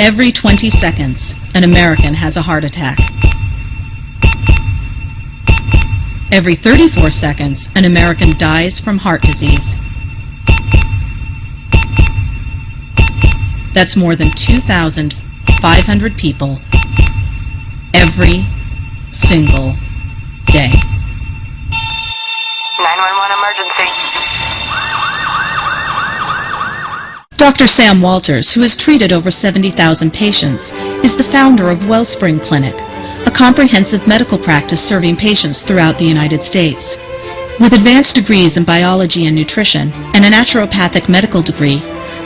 Every 20 seconds, an American has a heart attack. Every 34 seconds, an American dies from heart disease. That's more than 2,500 people every single day. 911 emergency. Dr. Sam Walters, who has treated over 70,000 patients, is the founder of Wellspring Clinic, a comprehensive medical practice serving patients throughout the United States. With advanced degrees in biology and nutrition and a naturopathic medical degree,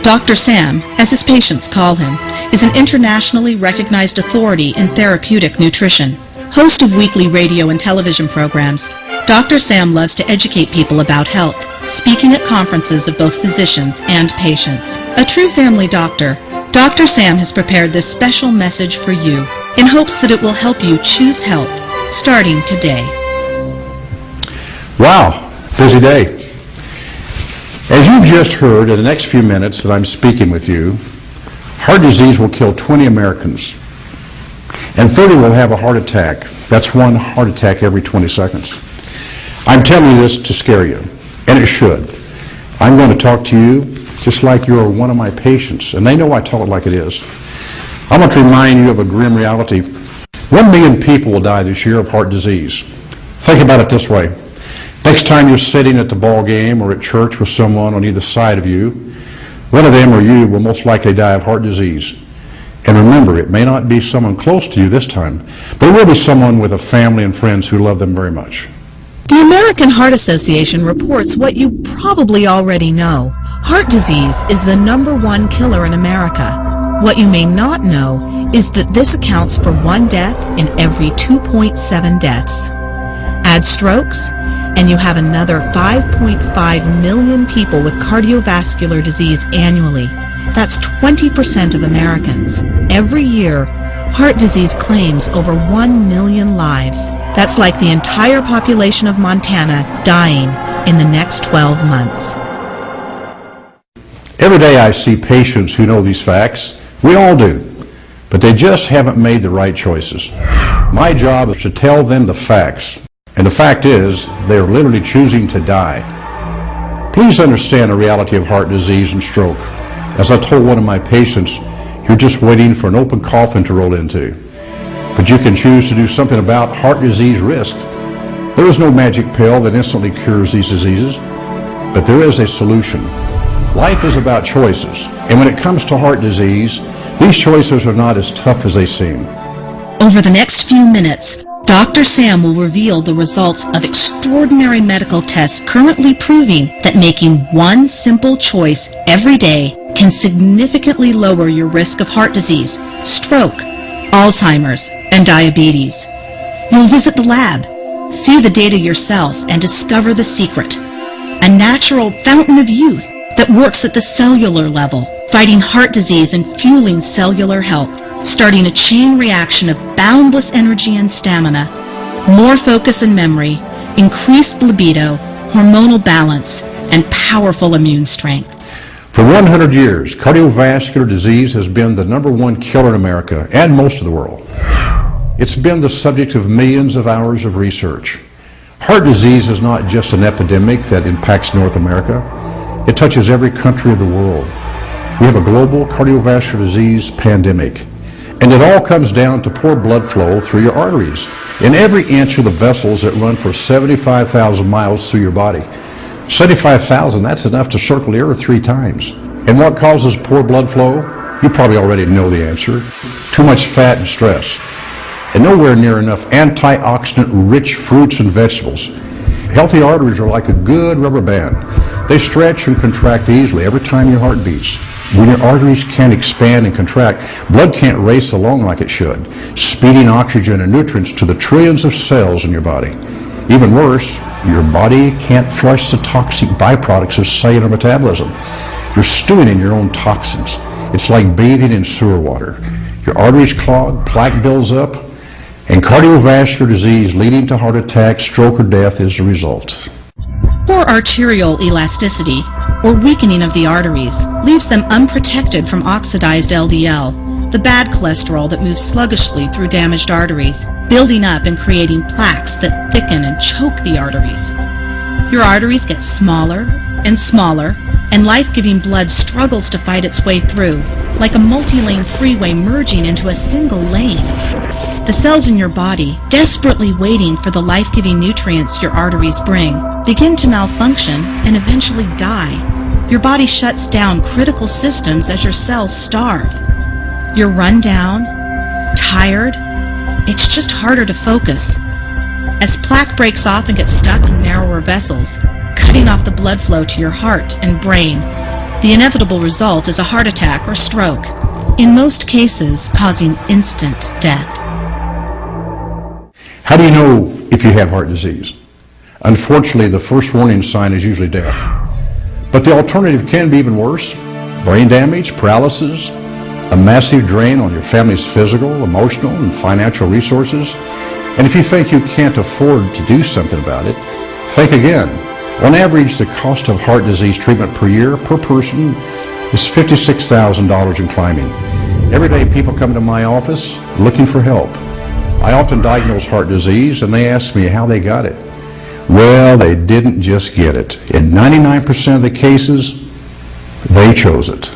Dr. Sam, as his patients call him, is an internationally recognized authority in therapeutic nutrition. Host of weekly radio and television programs, Dr. Sam loves to educate people about health, speaking at conferences of both physicians and patients. A true family doctor, Dr. Sam has prepared this special message for you in hopes that it will help you choose health starting today. Wow, busy day. As you've just heard, in the next few minutes that I'm speaking with you, heart disease will kill 20 Americans, and 30 will have a heart attack. That's one heart attack every 20 seconds. I'm telling you this to scare you, and it should. I'm going to talk to you just like you're one of my patients, and they know I tell it like it is. I want to remind you of a grim reality. 1 million people will die this year of heart disease. Think about it this way. Next time you're sitting at the ball game or at church with someone on either side of you, one of them or you will most likely die of heart disease. And remember, it may not be someone close to you this time, but it will be someone with a family and friends who love them very much. The American Heart Association reports what you probably already know. Heart disease is the #1 killer in America. What you may not know is that this accounts for 1 death in every 2.7 deaths. Add strokes, and you have another 5.5 million people with cardiovascular disease annually. That's 20% of Americans. Every year, heart disease claims over 1 million lives. That's like the entire population of Montana dying in the next 12 months. Every day I see patients who know these facts. We all do. But they just haven't made the right choices. My job is to tell them the facts. And the fact is, they're literally choosing to die. Please understand the reality of heart disease and stroke. As I told one of my patients, you're just waiting for an open coffin to roll into. But you can choose to do something about heart disease risk. There is no magic pill that instantly cures these diseases, but there is a solution. Life is about choices, and when it comes to heart disease, these choices are not as tough as they seem. Over the next few minutes, Dr. Sam will reveal the results of extraordinary medical tests currently proving that making one simple choice every day can significantly lower your risk of heart disease, stroke, Alzheimer's, and diabetes. You'll visit the lab, see the data yourself, and discover the secret. A natural fountain of youth that works at the cellular level, fighting heart disease and fueling cellular health, starting a chain reaction of boundless energy and stamina, more focus and memory, increased libido, hormonal balance, and powerful immune strength. For 100 years, cardiovascular disease has been the #1 killer in America and most of the world. It's been the subject of millions of hours of research. Heart disease is not just an epidemic that impacts North America. It touches every country of the world. We have a global cardiovascular disease pandemic. And it all comes down to poor blood flow through your arteries in every inch of the vessels that run for 75,000 miles through your body. 75,000, that's enough to circle the earth 3 times. And what causes poor blood flow? You probably already know the answer. Too much fat and stress. And nowhere near enough antioxidant-rich fruits and vegetables. Healthy arteries are like a good rubber band. They stretch and contract easily every time your heart beats. When your arteries can't expand and contract, blood can't race along like it should, speeding oxygen and nutrients to the trillions of cells in your body. Even worse, your body can't flush the toxic byproducts of cellular metabolism. You're stewing in your own toxins. It's like bathing in sewer water. Your arteries clog, plaque builds up, and cardiovascular disease leading to heart attack, stroke, or death is the result. Poor arterial elasticity, or weakening of the arteries, leaves them unprotected from oxidized LDL, the bad cholesterol that moves sluggishly through damaged arteries, building up and creating plaques that thicken and choke the arteries. Your arteries get smaller and smaller, and life-giving blood struggles to fight its way through, like a multi-lane freeway merging into a single lane. The cells in your body, desperately waiting for the life-giving nutrients your arteries bring, begin to malfunction and eventually die. Your body shuts down critical systems as your cells starve. You're run down, tired. It's just harder to focus. As plaque breaks off and gets stuck in narrower vessels, cutting off the blood flow to your heart and brain, the inevitable result is a heart attack or stroke, in most cases causing instant death. How do you know if you have heart disease? Unfortunately, the first warning sign is usually death. But the alternative can be even worse. Brain damage, paralysis, a massive drain on your family's physical, emotional, and financial resources. And if you think you can't afford to do something about it, think again. On average, the cost of heart disease treatment per year per person is $56,000 and climbing. Every day people come to my office looking for help. I often diagnose heart disease and they ask me how they got it. Well, they didn't just get it. In 99% of the cases, they chose it.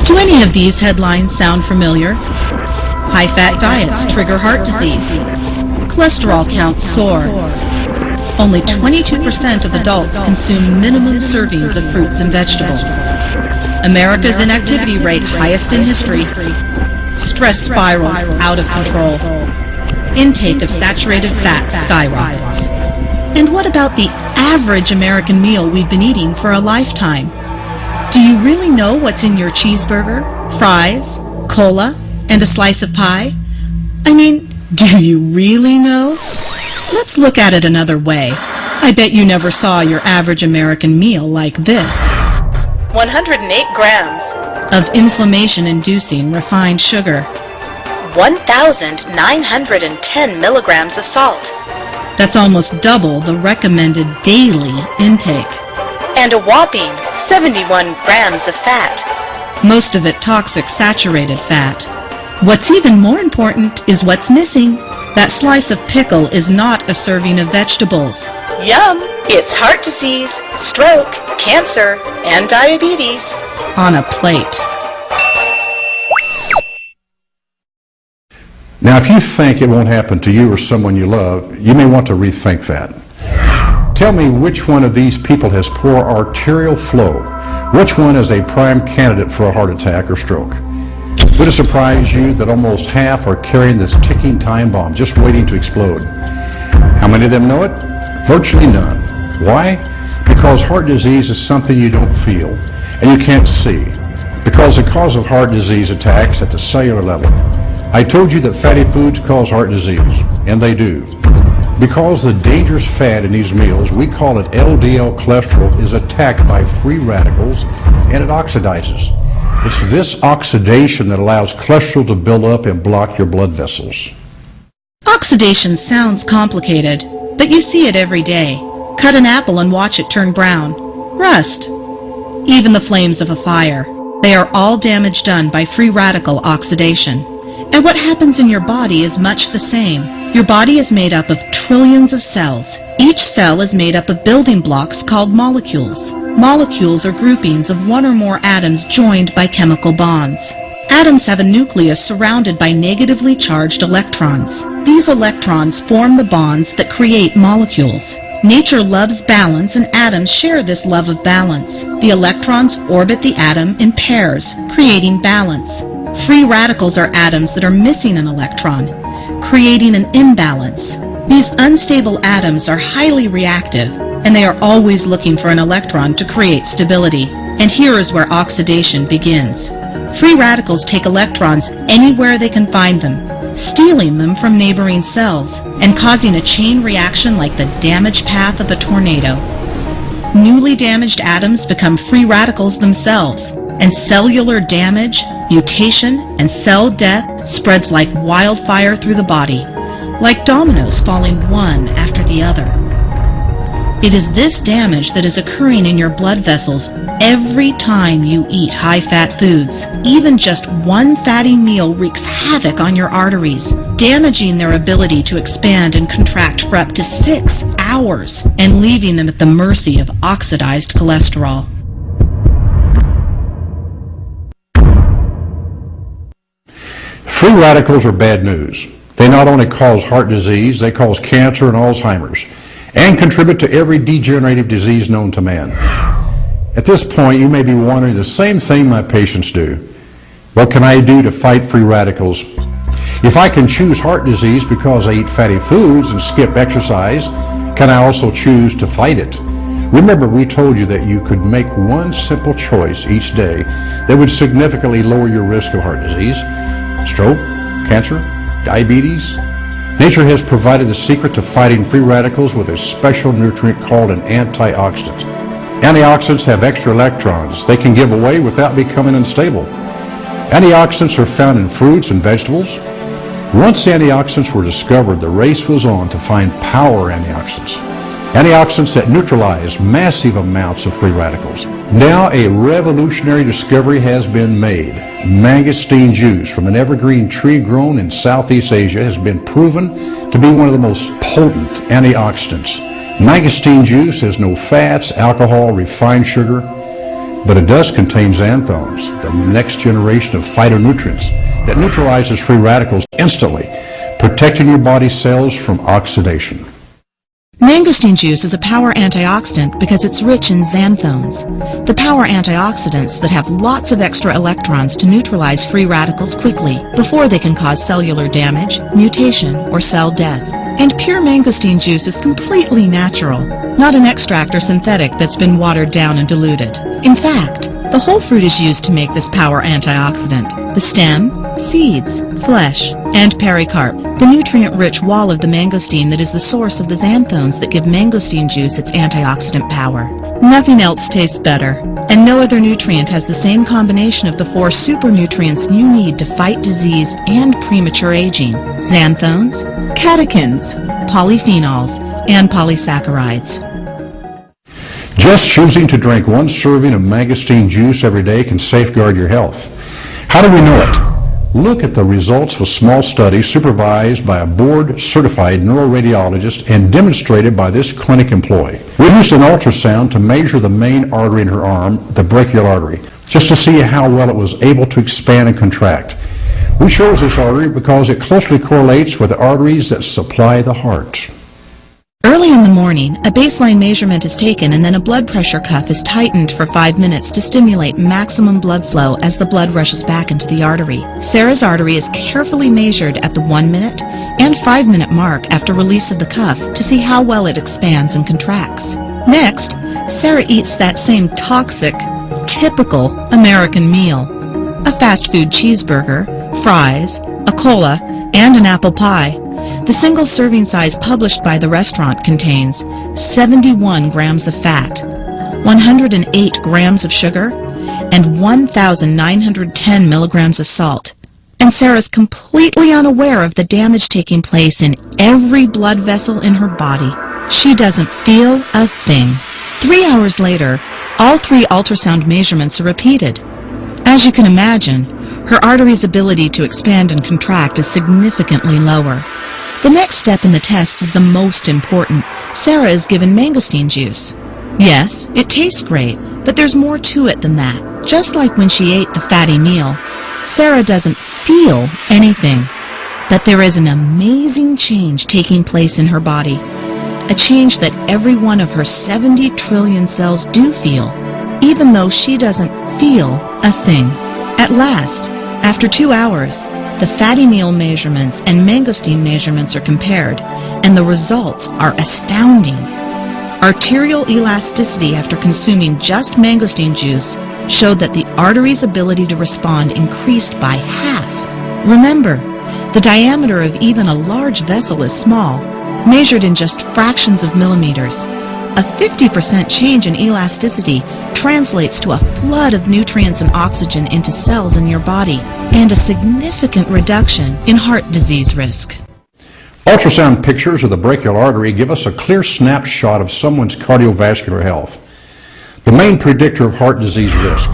Do any of these headlines sound familiar? High-fat diets trigger heart disease. Cholesterol counts soar. Only 22% of adults consume minimum servings of fruits and vegetables. America's inactivity rate highest in history. Stress spirals out of control. Intake of saturated fat skyrockets. And what about the average American meal we've been eating for a lifetime? Do you really know what's in your cheeseburger, fries, cola, and a slice of pie? I mean, do you really know? Let's look at it another way. I bet you never saw your average American meal like this. 108 grams of inflammation-inducing refined sugar. 1,910 milligrams of salt. That's almost double the recommended daily intake. And a whopping 71 grams of fat. Most of it toxic saturated fat. What's even more important is what's missing. That slice of pickle is not a serving of vegetables. Yum! It's heart disease, stroke, cancer, and diabetes. On a plate. Now, if you think it won't happen to you or someone you love, you may want to rethink that. Tell me which one of these people has poor arterial flow. Which one is a prime candidate for a heart attack or stroke? Would it surprise you that almost half are carrying this ticking time bomb just waiting to explode? How many of them know it? Virtually none. Why? Because heart disease is something you don't feel and you can't see. Because the cause of heart disease attacks at the cellular level. I told you that fatty foods cause heart disease, and they do. Because the dangerous fat in these meals, we call it LDL cholesterol, is attacked by free radicals and it oxidizes. It's this oxidation that allows cholesterol to build up and block your blood vessels. Oxidation sounds complicated, but you see it every day. Cut an apple and watch it turn brown. Rust. Even the flames of a fire. They are all damage done by free radical oxidation. And what happens in your body is much the same. Your body is made up of trillions of cells. Each cell is made up of building blocks called molecules. Molecules are groupings of one or more atoms joined by chemical bonds. Atoms have a nucleus surrounded by negatively charged electrons. These electrons form the bonds that create molecules. Nature loves balance, and atoms share this love of balance. The electrons orbit the atom in pairs, creating balance. Free radicals are atoms that are missing an electron, creating an imbalance. These unstable atoms are highly reactive, and they are always looking for an electron to create stability. And here is where oxidation begins. Free radicals take electrons anywhere they can find them, stealing them from neighboring cells, and causing a chain reaction like the damage path of a tornado. Newly damaged atoms become free radicals themselves, and cellular damage, mutation, and cell death spreads like wildfire through the body, like dominoes falling one after the other. It is this damage that is occurring in your blood vessels every time you eat high-fat foods. Even just one fatty meal wreaks havoc on your arteries, damaging their ability to expand and contract for up to 6 hours and leaving them at the mercy of oxidized cholesterol. Free radicals are bad news. They not only cause heart disease, they cause cancer and Alzheimer's, and contribute to every degenerative disease known to man. At this point, you may be wondering the same thing my patients do. What can I do to fight free radicals? If I can choose heart disease because I eat fatty foods and skip exercise, can I also choose to fight it? Remember, we told you that you could make one simple choice each day that would significantly lower your risk of heart disease, stroke, cancer, diabetes. Nature has provided the secret to fighting free radicals with a special nutrient called an antioxidant. Antioxidants have extra electrons they can give away without becoming unstable. Antioxidants are found in fruits and vegetables. Once antioxidants were discovered, the race was on to find power antioxidants. Antioxidants that neutralize massive amounts of free radicals. Now a revolutionary discovery has been made. Mangosteen juice from an evergreen tree grown in Southeast Asia has been proven to be one of the most potent antioxidants. Mangosteen juice has no fats, alcohol, refined sugar, but it does contain xanthones, the next generation of phytonutrients that neutralizes free radicals instantly, protecting your body's cells from oxidation. Mangosteen juice is a power antioxidant because it's rich in xanthones, the power antioxidants that have lots of extra electrons to neutralize free radicals quickly before they can cause cellular damage, mutation, or cell death. And pure mangosteen juice is completely natural, not an extract or synthetic that's been watered down and diluted. In fact, the whole fruit is used to make this power antioxidant. The stem, seeds, flesh, and pericarp, the nutrient-rich wall of the mangosteen that is the source of the xanthones that give mangosteen juice its antioxidant power. Nothing else tastes better, and no other nutrient has the same combination of the 4 super nutrients you need to fight disease and premature aging: xanthones, catechins, polyphenols, and polysaccharides. Just choosing to drink 1 serving of mangosteen juice every day can safeguard your health. How do we know it? Look at the results of a small study supervised by a board-certified neuroradiologist and demonstrated by this clinic employee. We used an ultrasound to measure the main artery in her arm, the brachial artery, just to see how well it was able to expand and contract. We chose this artery because it closely correlates with the arteries that supply the heart. Early in the morning, a baseline measurement is taken and then a blood pressure cuff is tightened for 5 minutes to stimulate maximum blood flow as the blood rushes back into the artery. Sarah's artery is carefully measured at the 1 minute and 5 minute mark after release of the cuff to see how well it expands and contracts. Next, Sarah eats that same toxic, typical American meal: a fast food cheeseburger, fries, a cola, and an apple pie. The single serving size published by the restaurant contains 71 grams of fat, 108 grams of sugar, and 1,910 milligrams of salt. And Sarah's completely unaware of the damage taking place in every blood vessel in her body. She doesn't feel a thing. 3 hours later, all 3 ultrasound measurements are repeated. As you can imagine, her artery's ability to expand and contract is significantly lower. The next step in the test is the most important. Sarah is given mangosteen juice. Yes, it tastes great, but there's more to it than that. Just like when she ate the fatty meal, Sarah doesn't feel anything. But there is an amazing change taking place in her body. A change that every one of her 70 trillion cells do feel, even though she doesn't feel a thing. At last, after 2 hours, the fatty meal measurements and mangosteen measurements are compared, and the results are astounding. Arterial elasticity after consuming just mangosteen juice showed that the artery's ability to respond increased by half. Remember, the diameter of even a large vessel is small, measured in just fractions of millimeters. A 50% change in elasticity translates to a flood of nutrients and oxygen into cells in your body, and a significant reduction in heart disease risk. Ultrasound pictures of the brachial artery give us a clear snapshot of someone's cardiovascular health, the main predictor of heart disease risk.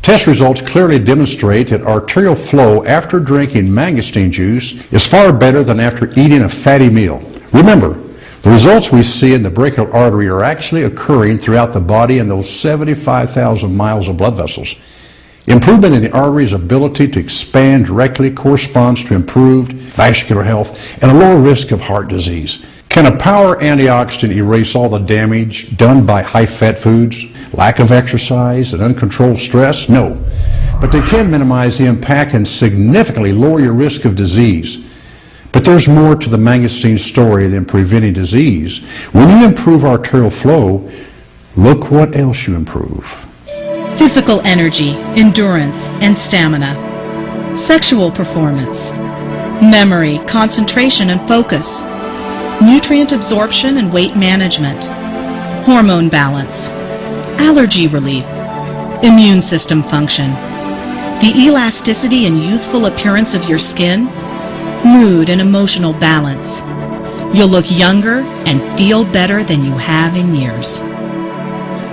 Test results clearly demonstrate that arterial flow after drinking mangosteen juice is far better than after eating a fatty meal. Remember, the results we see in the brachial artery are actually occurring throughout the body in those 75,000 miles of blood vessels. Improvement in the artery's ability to expand directly corresponds to improved vascular health and a lower risk of heart disease. Can a power antioxidant erase all the damage done by high-fat foods, lack of exercise, and uncontrolled stress? No. But they can minimize the impact and significantly lower your risk of disease. But there's more to the mangosteen story than preventing disease. When you improve arterial flow, look what else you improve. Physical energy, endurance, and stamina. Sexual performance. Memory, concentration, and focus. Nutrient absorption and weight management. Hormone balance. Allergy relief. Immune system function. The elasticity and youthful appearance of your skin. Mood and emotional balance. You'll look younger and feel better than you have in years.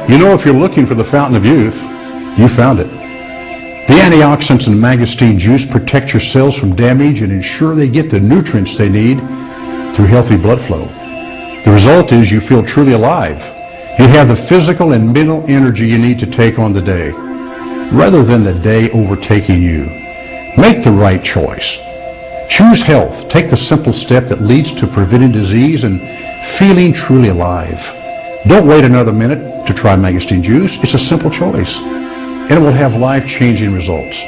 You know, if you're looking for the fountain of youth, you found it. The antioxidants in mangosteen juice protect your cells from damage and ensure they get the nutrients they need through healthy blood flow. The result is you feel truly alive. You have the physical and mental energy you need to take on the day, rather than the day overtaking you. Make the right choice. Choose health. Take the simple step that leads to preventing disease and feeling truly alive. Don't wait another minute to try mangosteen juice. It's a simple choice, and it will have life-changing results.